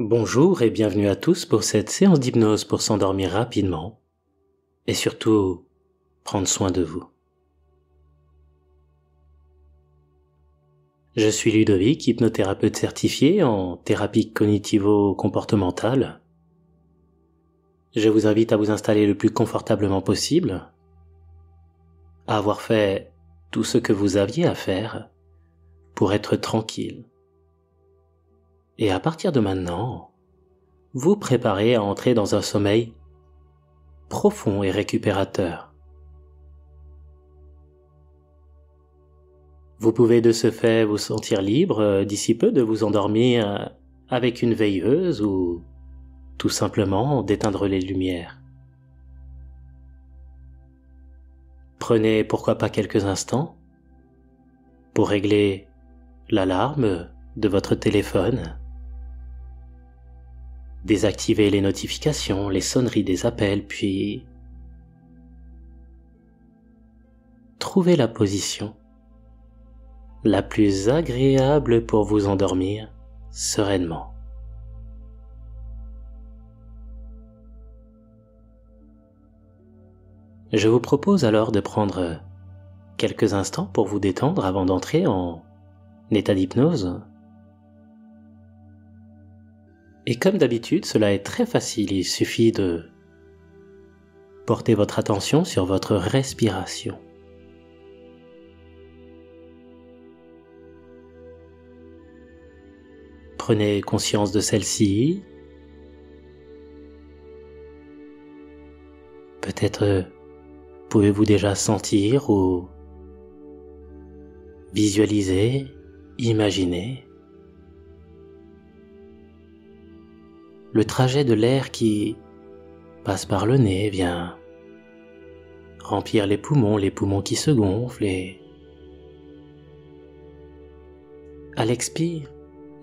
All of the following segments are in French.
Bonjour et bienvenue à tous pour cette séance d'hypnose pour s'endormir rapidement et surtout prendre soin de vous. Je suis Ludovic, hypnothérapeute certifié en thérapie cognitivo-comportementale. Je vous invite à vous installer le plus confortablement possible, à avoir fait tout ce que vous aviez à faire pour être tranquille. Et à partir de maintenant, vous préparez à entrer dans un sommeil profond et récupérateur. Vous pouvez de ce fait vous sentir libre d'ici peu de vous endormir avec une veilleuse ou tout simplement d'éteindre les lumières. Prenez pourquoi pas quelques instants pour régler l'alarme de votre téléphone, désactiver les notifications, les sonneries des appels, puis trouvez la position la plus agréable pour vous endormir sereinement. Je vous propose alors de prendre quelques instants pour vous détendre avant d'entrer en état d'hypnose. Et comme d'habitude, cela est très facile, il suffit de porter votre attention sur votre respiration. Prenez conscience de celle-ci. Peut-être pouvez-vous déjà sentir ou visualiser, imaginer le trajet de l'air qui passe par le nez, vient remplir les poumons qui se gonflent et à l'expire,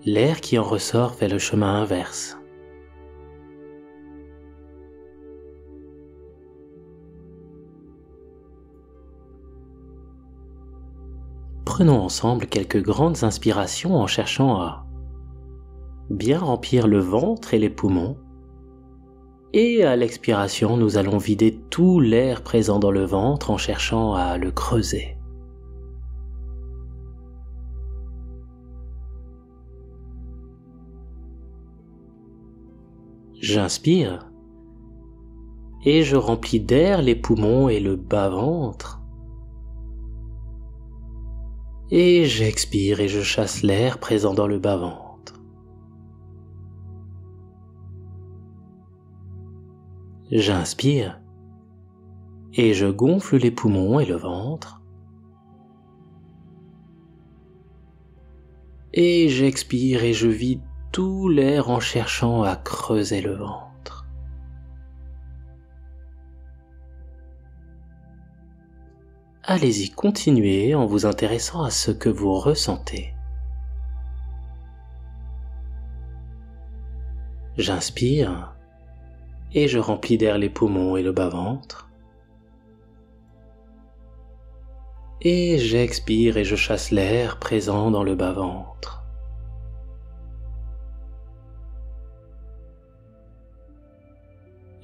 l'air qui en ressort fait le chemin inverse. Prenons ensemble quelques grandes inspirations en cherchant à bien remplir le ventre et les poumons. Et à l'expiration, nous allons vider tout l'air présent dans le ventre en cherchant à le creuser. J'inspire et je remplis d'air les poumons et le bas-ventre. Et j'expire et je chasse l'air présent dans le bas-ventre. J'inspire et je gonfle les poumons et le ventre. Et j'expire et je vide tout l'air en cherchant à creuser le ventre. Allez-y, continuez en vous intéressant à ce que vous ressentez. J'inspire et je remplis d'air les poumons et le bas-ventre. Et j'expire et je chasse l'air présent dans le bas-ventre.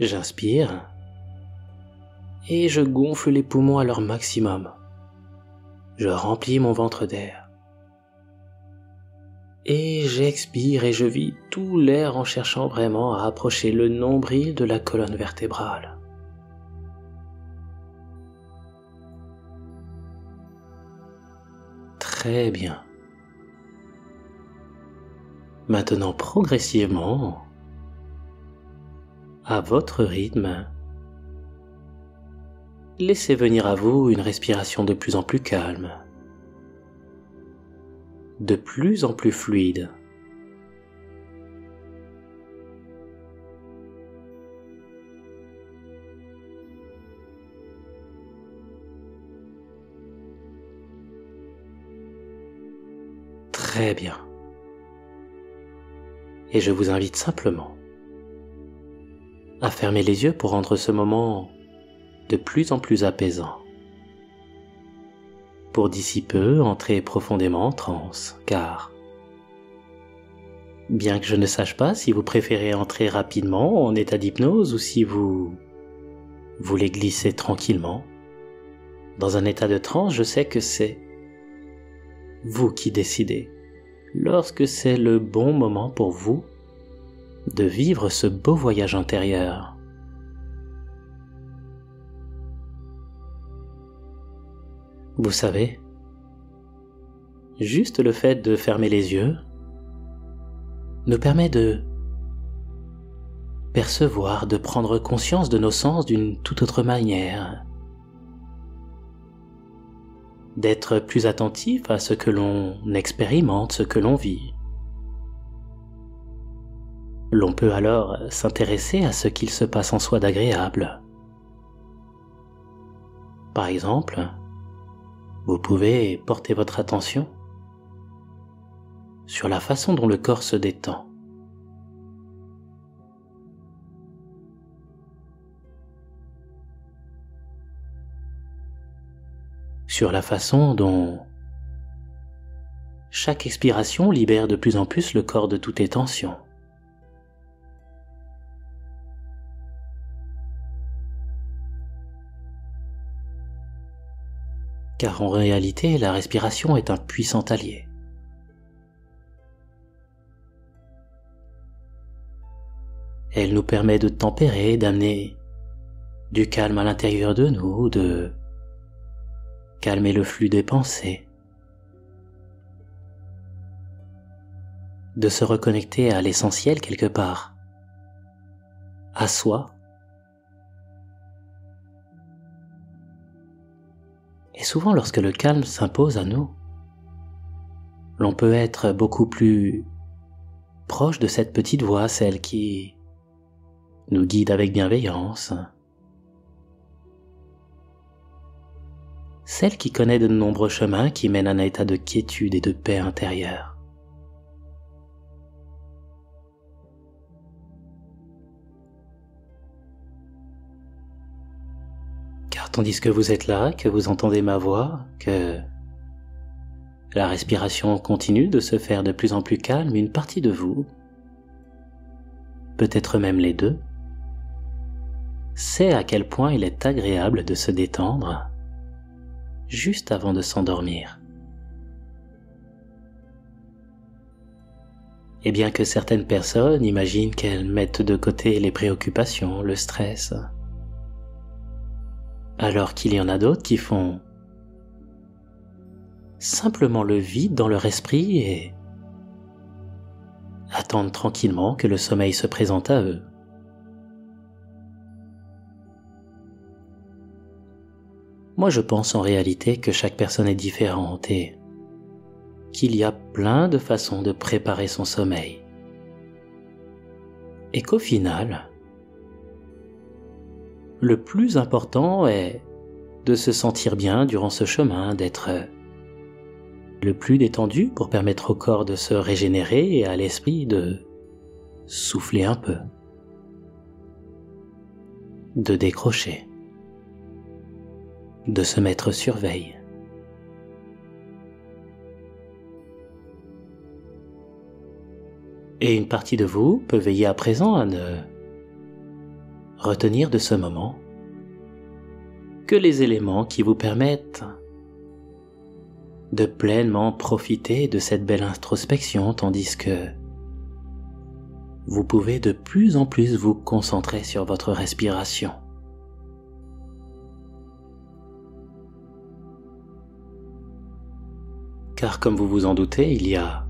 J'inspire et je gonfle les poumons à leur maximum. Je remplis mon ventre d'air. Et j'expire et je vide tout l'air en cherchant vraiment à approcher le nombril de la colonne vertébrale. Très bien. Maintenant, progressivement, à votre rythme, laissez venir à vous une respiration de plus en plus calme, de plus en plus fluide. Très bien. Et je vous invite simplement à fermer les yeux pour rendre ce moment de plus en plus apaisant. Pour d'ici peu entrer profondément en transe, car Bien que je ne sache pas si vous préférez entrer rapidement en état d'hypnose ou si vous voulez glisser tranquillement dans un état de transe, je sais que c'est vous qui décidez, lorsque c'est le bon moment pour vous, de vivre ce beau voyage intérieur. Vous savez, juste le fait de fermer les yeux nous permet de percevoir, de prendre conscience de nos sens d'une toute autre manière, d'être plus attentif à ce que l'on expérimente, ce que l'on vit. L'on peut alors s'intéresser à ce qu'il se passe en soi d'agréable. Par exemple, vous pouvez porter votre attention sur la façon dont le corps se détend. Sur la façon dont chaque expiration libère de plus en plus le corps de toutes les tensions. Car en réalité, la respiration est un puissant allié. Elle nous permet de tempérer, d'amener du calme à l'intérieur de nous, de calmer le flux des pensées, de se reconnecter à l'essentiel quelque part, à soi. Et souvent lorsque le calme s'impose à nous, l'on peut être beaucoup plus proche de cette petite voix, celle qui nous guide avec bienveillance, celle qui connaît de nombreux chemins qui mènent à un état de quiétude et de paix intérieure. Car tandis que vous êtes là, que vous entendez ma voix, que la respiration continue de se faire de plus en plus calme, une partie de vous, peut-être même les deux, sait à quel point il est agréable de se détendre juste avant de s'endormir. Et bien que certaines personnes imaginent qu'elles mettent de côté les préoccupations, le stress, alors qu'il y en a d'autres qui font simplement le vide dans leur esprit et attendent tranquillement que le sommeil se présente à eux. Moi, je pense en réalité que chaque personne est différente et qu'il y a plein de façons de préparer son sommeil. Et qu'au final, le plus important est de se sentir bien durant ce chemin, d'être le plus détendu pour permettre au corps de se régénérer et à l'esprit de souffler un peu, de décrocher, de se mettre sur veille. Et une partie de vous peut veiller à présent à ne retenir de ce moment que les éléments qui vous permettent de pleinement profiter de cette belle introspection, tandis que vous pouvez de plus en plus vous concentrer sur votre respiration. Car comme vous vous en doutez, il y a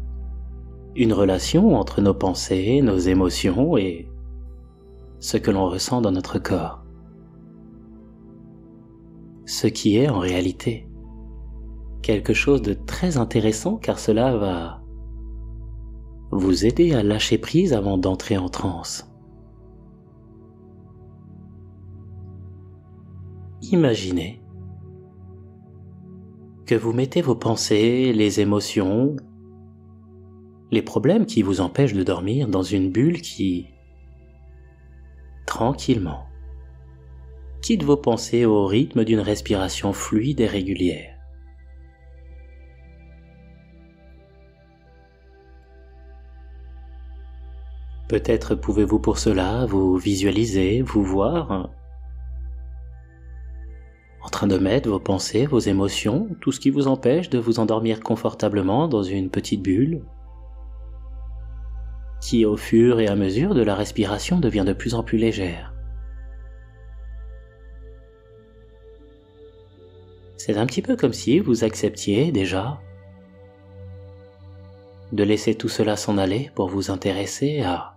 une relation entre nos pensées, nos émotions et ce que l'on ressent dans notre corps. Ce qui est en réalité quelque chose de très intéressant car cela va vous aider à lâcher prise avant d'entrer en transe. Imaginez que vous mettez vos pensées, les émotions, les problèmes qui vous empêchent de dormir dans une bulle qui, tranquillement, quitte vos pensées au rythme d'une respiration fluide et régulière. Peut-être pouvez-vous pour cela vous visualiser, vous voir en train de mettre vos pensées, vos émotions, tout ce qui vous empêche de vous endormir confortablement dans une petite bulle qui, au fur et à mesure de la respiration, devient de plus en plus légère. C'est un petit peu comme si vous acceptiez déjà de laisser tout cela s'en aller pour vous intéresser à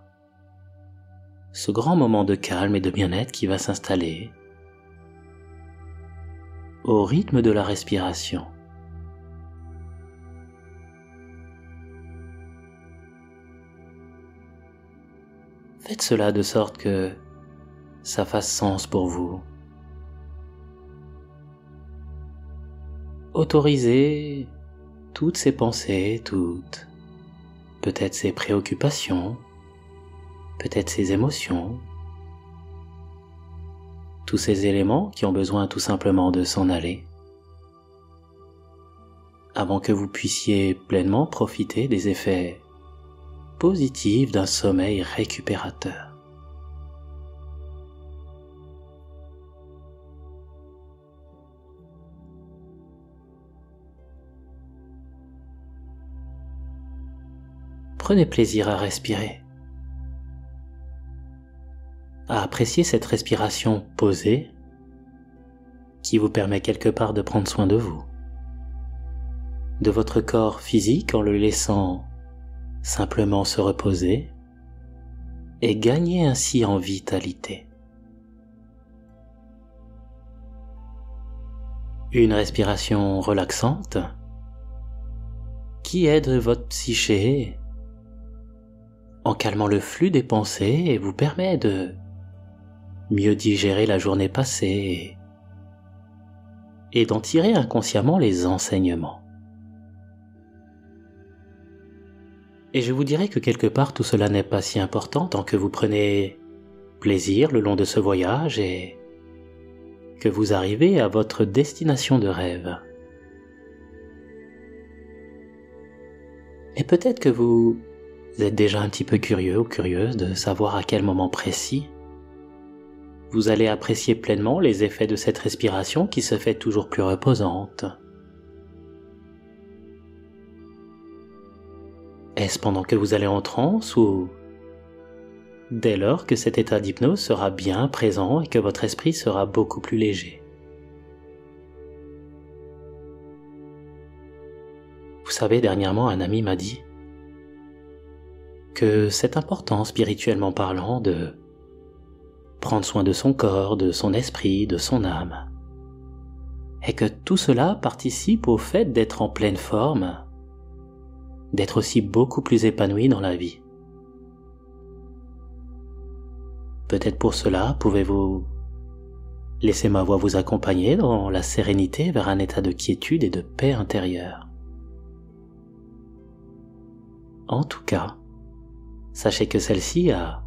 ce grand moment de calme et de bien-être qui va s'installer au rythme de la respiration. Faites cela de sorte que ça fasse sens pour vous. Autorisez toutes ces pensées, peut-être ces préoccupations, peut-être ces émotions, tous ces éléments qui ont besoin tout simplement de s'en aller, avant que vous puissiez pleinement profiter des effets positifs d'un sommeil récupérateur. Prenez plaisir à respirer, à apprécier cette respiration posée qui vous permet quelque part de prendre soin de vous, de votre corps physique en le laissant simplement se reposer et gagner ainsi en vitalité. Une respiration relaxante qui aide votre psyché en calmant le flux des pensées et vous permet de mieux digérer la journée passée et d'en tirer inconsciemment les enseignements. Et je vous dirais que quelque part tout cela n'est pas si important tant que vous prenez plaisir le long de ce voyage et que vous arrivez à votre destination de rêve. Et peut-être que vous êtes déjà un petit peu curieux ou curieuse de savoir à quel moment précis vous allez apprécier pleinement les effets de cette respiration qui se fait toujours plus reposante. Est-ce pendant que vous allez en transe ou dès lors que cet état d'hypnose sera bien présent et que votre esprit sera beaucoup plus léger? Vous savez, dernièrement, un ami m'a dit que c'est important, spirituellement parlant, de prendre soin de son corps, de son esprit, de son âme, et que tout cela participe au fait d'être en pleine forme, d'être aussi beaucoup plus épanoui dans la vie. Peut-être pour cela pouvez-vous laisser ma voix vous accompagner dans la sérénité vers un état de quiétude et de paix intérieure. En tout cas, sachez que celle-ci a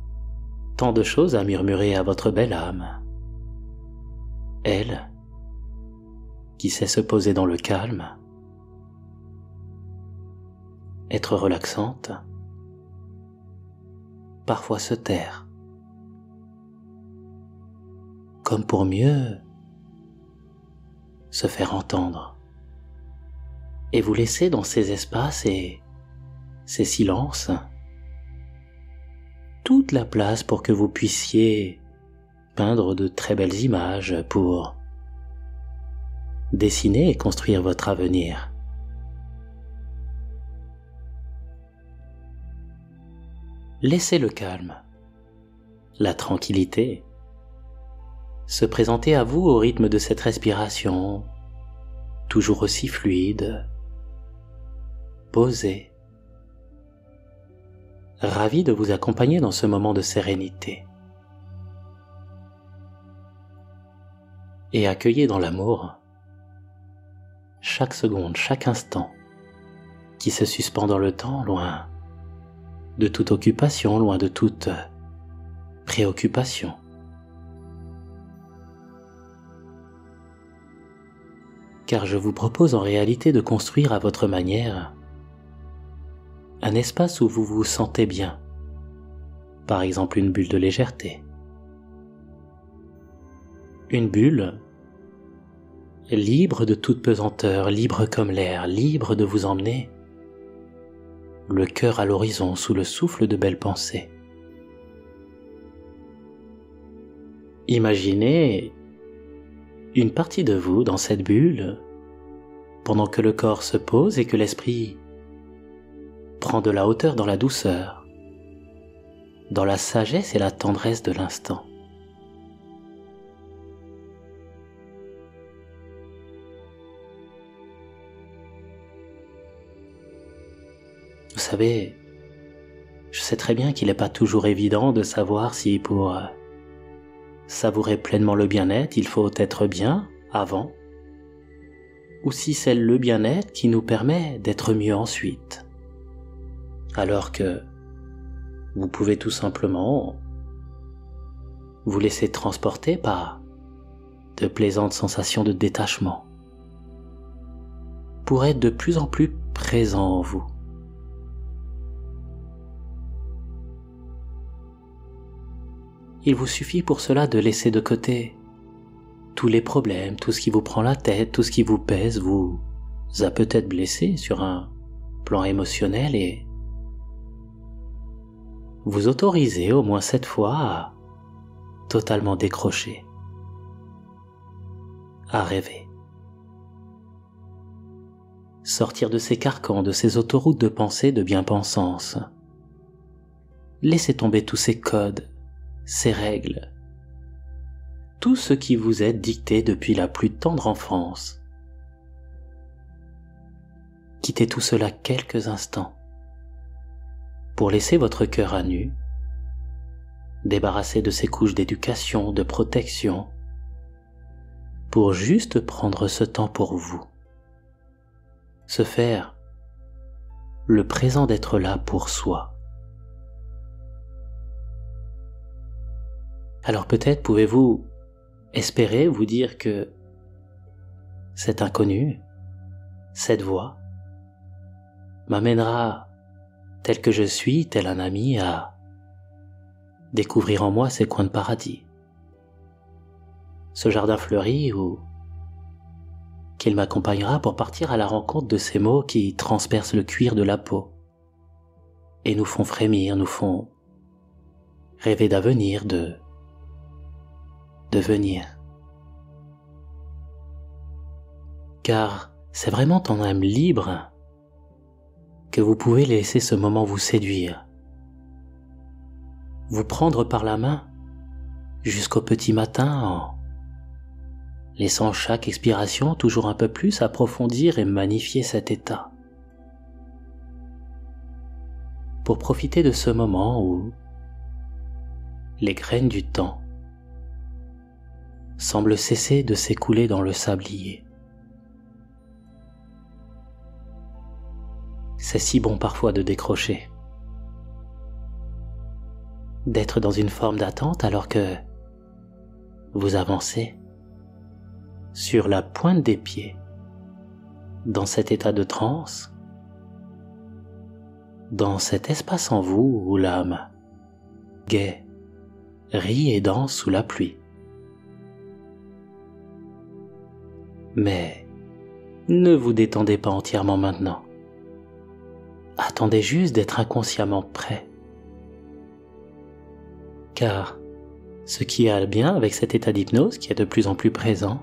tant de choses à murmurer à votre belle âme. Elle, qui sait se poser dans le calme, être relaxante, parfois se taire, comme pour mieux se faire entendre, et vous laisser dans ces espaces et ces silences toute la place pour que vous puissiez peindre de très belles images, pour dessiner et construire votre avenir. Laissez le calme, la tranquillité se présenter à vous au rythme de cette respiration, toujours aussi fluide, posée. Ravi de vous accompagner dans ce moment de sérénité. Et accueillez dans l'amour chaque seconde, chaque instant qui se suspend dans le temps, loin de toute occupation, loin de toute préoccupation. Car je vous propose en réalité de construire à votre manière un espace où vous vous sentez bien, par exemple une bulle de légèreté. Une bulle libre de toute pesanteur, libre comme l'air, libre de vous emmener, le cœur à l'horizon sous le souffle de belles pensées. Imaginez une partie de vous dans cette bulle, pendant que le corps se pose et que l'esprit prend de la hauteur dans la douceur, dans la sagesse et la tendresse de l'instant. Vous savez, je sais très bien qu'il n'est pas toujours évident de savoir si pour savourer pleinement le bien-être, il faut être bien avant, ou si c'est le bien-être qui nous permet d'être mieux ensuite. Alors que vous pouvez tout simplement vous laisser transporter par de plaisantes sensations de détachement pour être de plus en plus présent en vous. Il vous suffit pour cela de laisser de côté tous les problèmes, tout ce qui vous prend la tête, tout ce qui vous pèse, vous a peut-être blessé sur un plan émotionnel et vous autorisez au moins cette fois à totalement décrocher, à rêver. Sortir de ces carcans, de ces autoroutes de pensée, de bien-pensance. Laissez tomber tous ces codes, ces règles, tout ce qui vous est dicté depuis la plus tendre enfance. Quittez tout cela quelques instants pour laisser votre cœur à nu, débarrasser de ces couches d'éducation, de protection, pour juste prendre ce temps pour vous. Se faire le présent d'être là pour soi. Alors peut-être pouvez-vous espérer vous dire que cet inconnu, cette voix, m'amènera tel que je suis, tel un ami, à découvrir en moi ces coins de paradis. Ce jardin fleuri où qu'il m'accompagnera pour partir à la rencontre de ces mots qui transpercent le cuir de la peau et nous font frémir, nous font rêver d'avenir, de devenir. Car c'est vraiment en âme libre que vous pouvez laisser ce moment vous séduire, vous prendre par la main jusqu'au petit matin en laissant chaque expiration toujours un peu plus approfondir et magnifier cet état. Pour profiter de ce moment où les graines du temps semblent cesser de s'écouler dans le sablier. C'est si bon parfois de décrocher, d'être dans une forme d'attente alors que vous avancez sur la pointe des pieds, dans cet état de transe, dans cet espace en vous où l'âme gaie, rit et danse sous la pluie. Mais ne vous détendez pas entièrement maintenant. Attendez juste d'être inconsciemment prêt. Car ce qui a bien avec cet état d'hypnose qui est de plus en plus présent,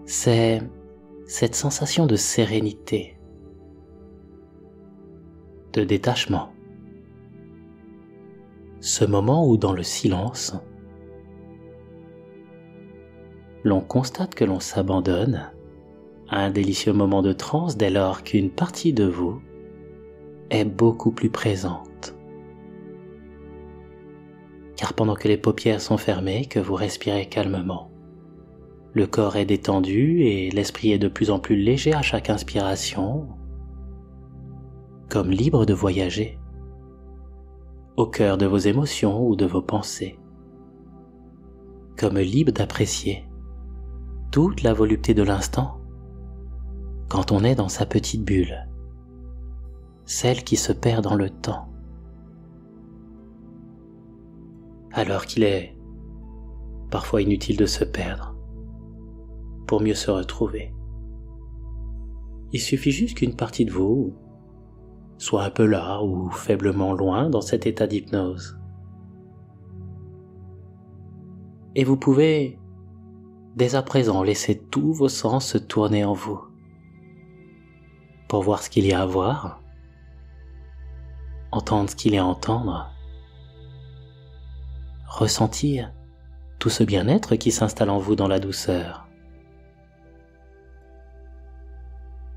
c'est cette sensation de sérénité, de détachement. Ce moment où dans le silence, l'on constate que l'on s'abandonne à un délicieux moment de transe dès lors qu'une partie de vous est beaucoup plus présente. Car pendant que les paupières sont fermées, que vous respirez calmement, le corps est détendu et l'esprit est de plus en plus léger à chaque inspiration, comme libre de voyager, au cœur de vos émotions ou de vos pensées, comme libre d'apprécier toute la volupté de l'instant quand on est dans sa petite bulle, celle qui se perd dans le temps. alors qu'il est parfois inutile de se perdre pour mieux se retrouver. Il suffit juste qu'une partie de vous soit un peu là ou faiblement loin dans cet état d'hypnose. Et vous pouvez dès à présent laisser tous vos sens se tourner en vous pour voir ce qu'il y a à voir, entendre ce qu'il y a à entendre, ressentir tout ce bien-être qui s'installe en vous dans la douceur.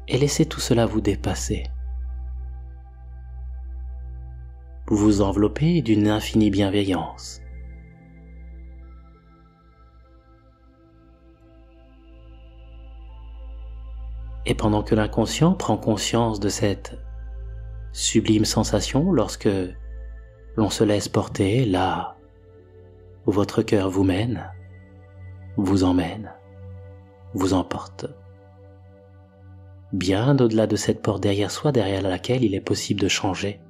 Et laissez tout cela vous dépasser. Vous vous enveloppez d'une infinie bienveillance. Et pendant que l'inconscient prend conscience de cette sublime sensation lorsque l'on se laisse porter là où votre cœur vous mène, vous emmène, vous emporte, bien au-delà de cette porte derrière soi, derrière laquelle il est possible de changer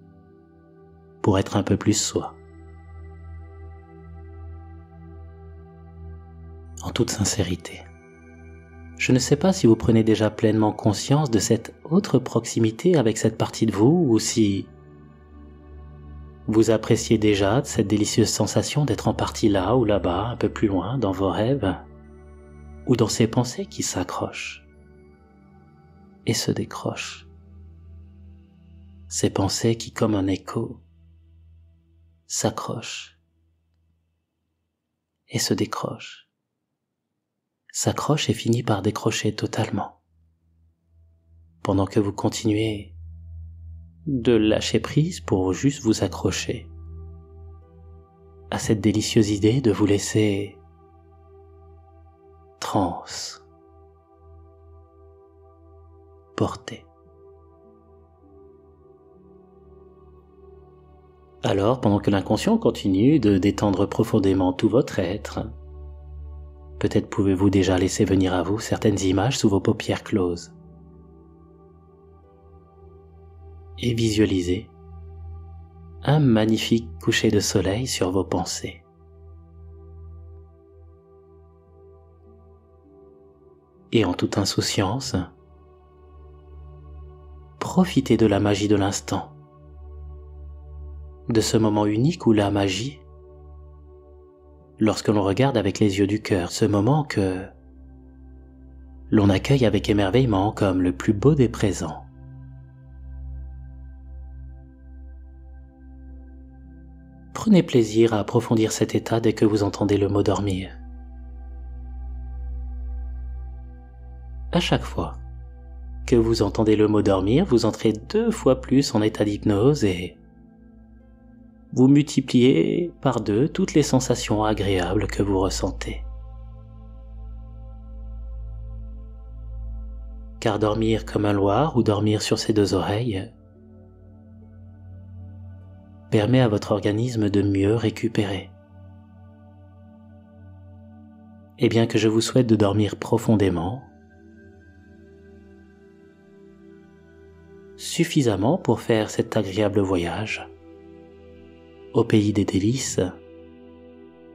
pour être un peu plus soi. En toute sincérité, je ne sais pas si vous prenez déjà pleinement conscience de cette autre proximité avec cette partie de vous, ou si vous appréciez déjà cette délicieuse sensation d'être en partie là ou là-bas, un peu plus loin, dans vos rêves, ou dans ces pensées qui s'accrochent et se décrochent. Ces pensées qui, comme un écho, s'accrochent et se décrochent, s'accroche et finit par décrocher totalement, pendant que vous continuez de lâcher prise pour juste vous accrocher à cette délicieuse idée de vous laisser porter. Alors, pendant que l'inconscient continue de détendre profondément tout votre être, peut-être pouvez-vous déjà laisser venir à vous certaines images sous vos paupières closes et visualiser un magnifique coucher de soleil sur vos pensées. Et en toute insouciance, profitez de la magie de l'instant, de ce moment unique où la magie, lorsque l'on regarde avec les yeux du cœur, ce moment que l'on accueille avec émerveillement comme le plus beau des présents. Prenez plaisir à approfondir cet état dès que vous entendez le mot dormir. À chaque fois que vous entendez le mot dormir, vous entrez 2 fois plus en état d'hypnose et vous multipliez par 2 toutes les sensations agréables que vous ressentez. Car dormir comme un loir ou dormir sur ses 2 oreilles permet à votre organisme de mieux récupérer. Et bien que je vous souhaite de dormir profondément, suffisamment pour faire cet agréable voyage au pays des délices,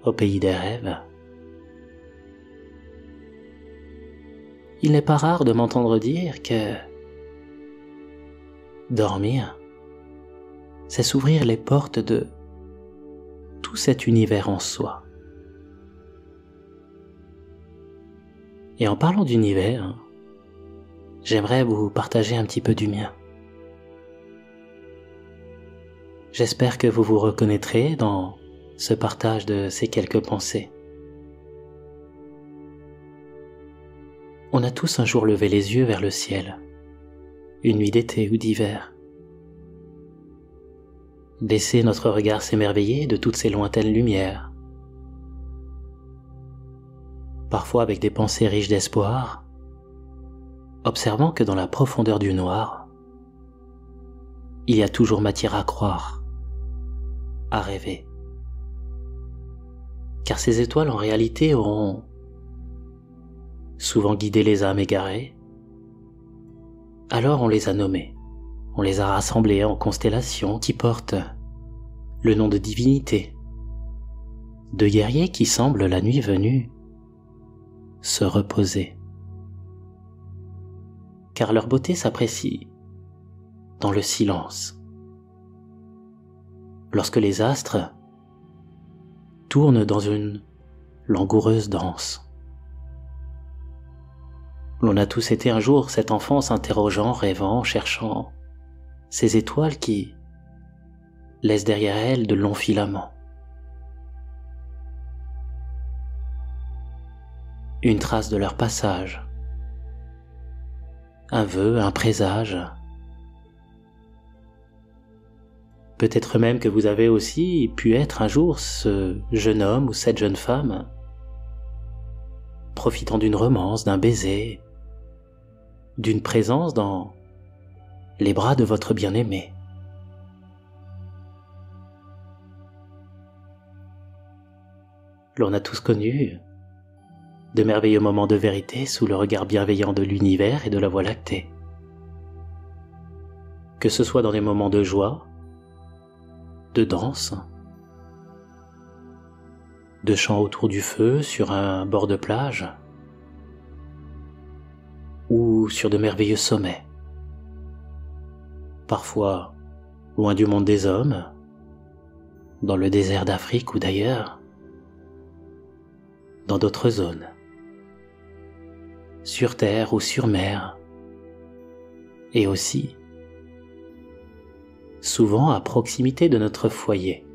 au pays des rêves. Il n'est pas rare de m'entendre dire que dormir, c'est s'ouvrir les portes de tout cet univers en soi. Et en parlant d'univers, j'aimerais vous partager un petit peu du mien. J'espère que vous vous reconnaîtrez dans ce partage de ces quelques pensées. On a tous un jour levé les yeux vers le ciel, une nuit d'été ou d'hiver. Laissé notre regard s'émerveiller de toutes ces lointaines lumières. Parfois avec des pensées riches d'espoir, observant que dans la profondeur du noir, il y a toujours matière à croire, à rêver. Car ces étoiles en réalité auront souvent guidé les âmes égarées. Alors on les a nommées, on les a rassemblées en constellations qui portent le nom de divinité, de guerriers qui semblent la nuit venue se reposer. Car leur beauté s'apprécie dans le silence. Lorsque les astres tournent dans une langoureuse danse. L'on a tous été un jour cette enfant s'interrogeant, rêvant, cherchant ces étoiles qui laissent derrière elles de longs filaments. Une trace de leur passage, un vœu, un présage. Peut-être même que vous avez aussi pu être un jour ce jeune homme ou cette jeune femme, profitant d'une romance, d'un baiser, d'une présence dans les bras de votre bien-aimé. L'on a tous connu de merveilleux moments de vérité sous le regard bienveillant de l'univers et de la Voie lactée. Que ce soit dans des moments de joie, de danse, de chants autour du feu sur un bord de plage, ou sur de merveilleux sommets, parfois loin du monde des hommes, dans le désert d'Afrique ou d'ailleurs, dans d'autres zones, sur terre ou sur mer, et aussi, souvent à proximité de notre foyer.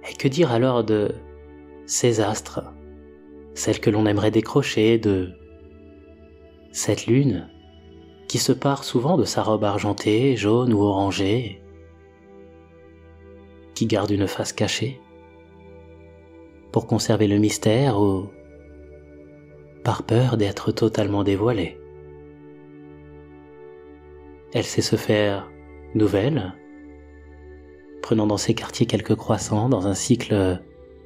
Et que dire alors de ces astres, celles que l'on aimerait décrocher, de cette lune qui se pare souvent de sa robe argentée, jaune ou orangée, qui garde une face cachée, pour conserver le mystère ou par peur d'être totalement dévoilée. Elle sait se faire nouvelle, prenant dans ses quartiers quelques croissants dans un cycle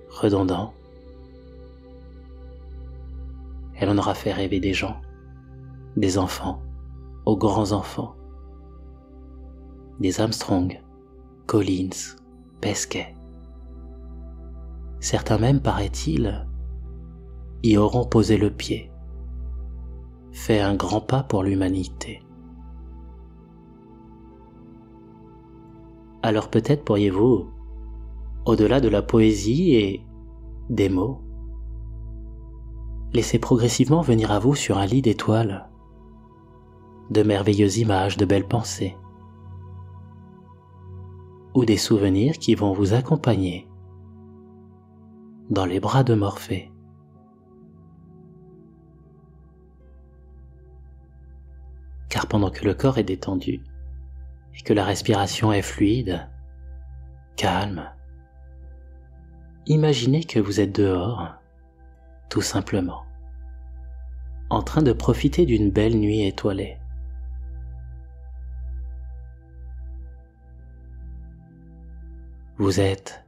redondant. Elle en aura fait rêver des gens, des enfants, aux grands-enfants, des Armstrong, Collins, Pesquet. Certains même, paraît-il, y auront posé le pied, fait un grand pas pour l'humanité. Alors peut-être pourriez-vous, au-delà de la poésie et des mots, laisser progressivement venir à vous sur un lit d'étoiles de merveilleuses images, de belles pensées, ou des souvenirs qui vont vous accompagner dans les bras de Morphée. Car pendant que le corps est détendu et que la respiration est fluide, calme, imaginez que vous êtes dehors, tout simplement, en train de profiter d'une belle nuit étoilée. Vous êtes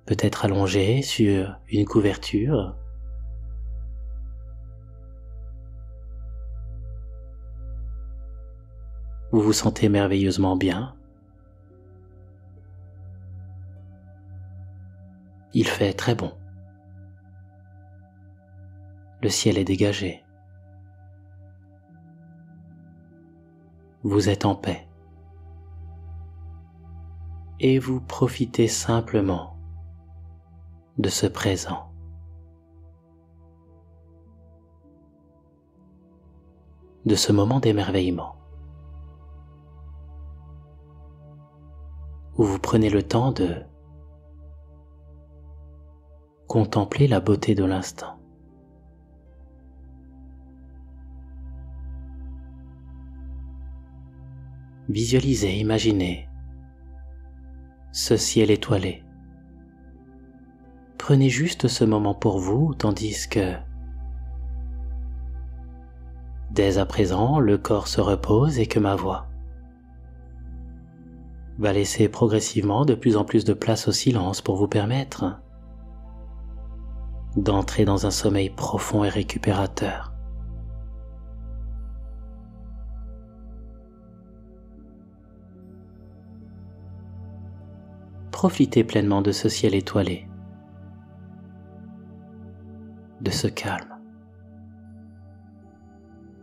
peut-être allongé sur une couverture, vous vous sentez merveilleusement bien. Il fait très bon. Le ciel est dégagé. Vous êtes en paix. Et vous profitez simplement de ce présent. De ce moment d'émerveillement. Où vous prenez le temps de contempler la beauté de l'instant. Visualisez, imaginez ce ciel étoilé. Prenez juste ce moment pour vous, tandis que, dès à présent, le corps se repose et que ma voix va laisser progressivement de plus en plus de place au silence pour vous permettre d'entrer dans un sommeil profond et récupérateur. profitez pleinement de ce ciel étoilé, de ce calme,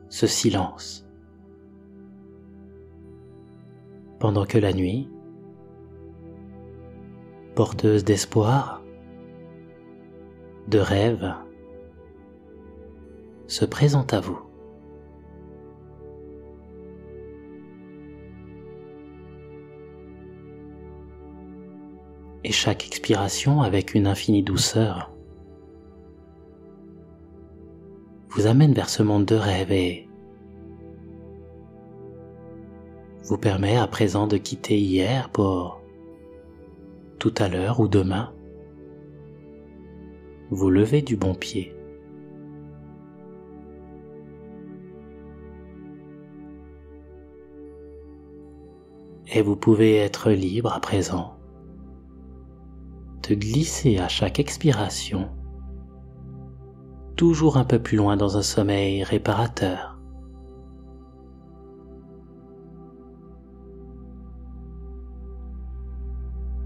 ce silence, pendant que la nuit, porteuse d'espoir, de rêve, se présente à vous. Et chaque expiration, avec une infinie douceur, vous amène vers ce monde de rêve et vous permet à présent de quitter hier pour tout à l'heure ou demain vous lever du bon pied. Et vous pouvez être libre à présent de glisser à chaque expiration toujours un peu plus loin dans un sommeil réparateur.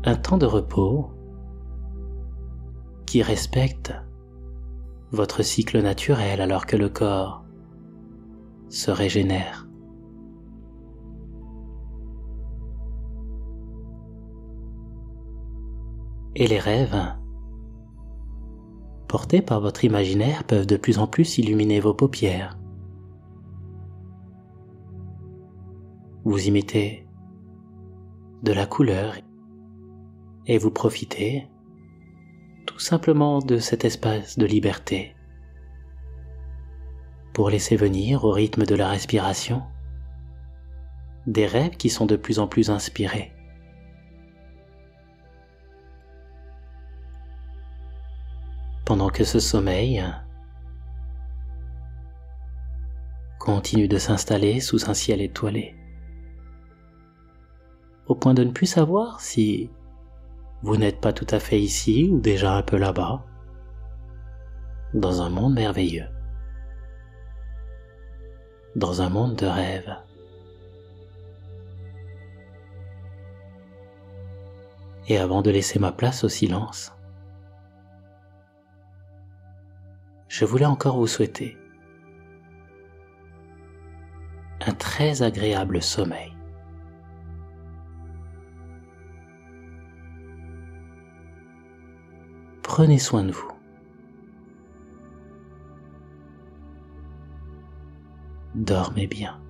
Un temps de repos qui respecte votre cycle naturel alors que le corps se régénère. Et les rêves, portés par votre imaginaire, peuvent de plus en plus illuminer vos paupières. Vous y mettez de la couleur et vous profitez tout simplement de cet espace de liberté pour laisser venir au rythme de la respiration des rêves qui sont de plus en plus inspirés. Pendant que ce sommeil continue de s'installer sous un ciel étoilé, au point de ne plus savoir si vous n'êtes pas tout à fait ici ou déjà un peu là-bas, dans un monde merveilleux, dans un monde de rêve. Et avant de laisser ma place au silence, je voulais encore vous souhaiter un très agréable sommeil. Prenez soin de vous. Dormez bien.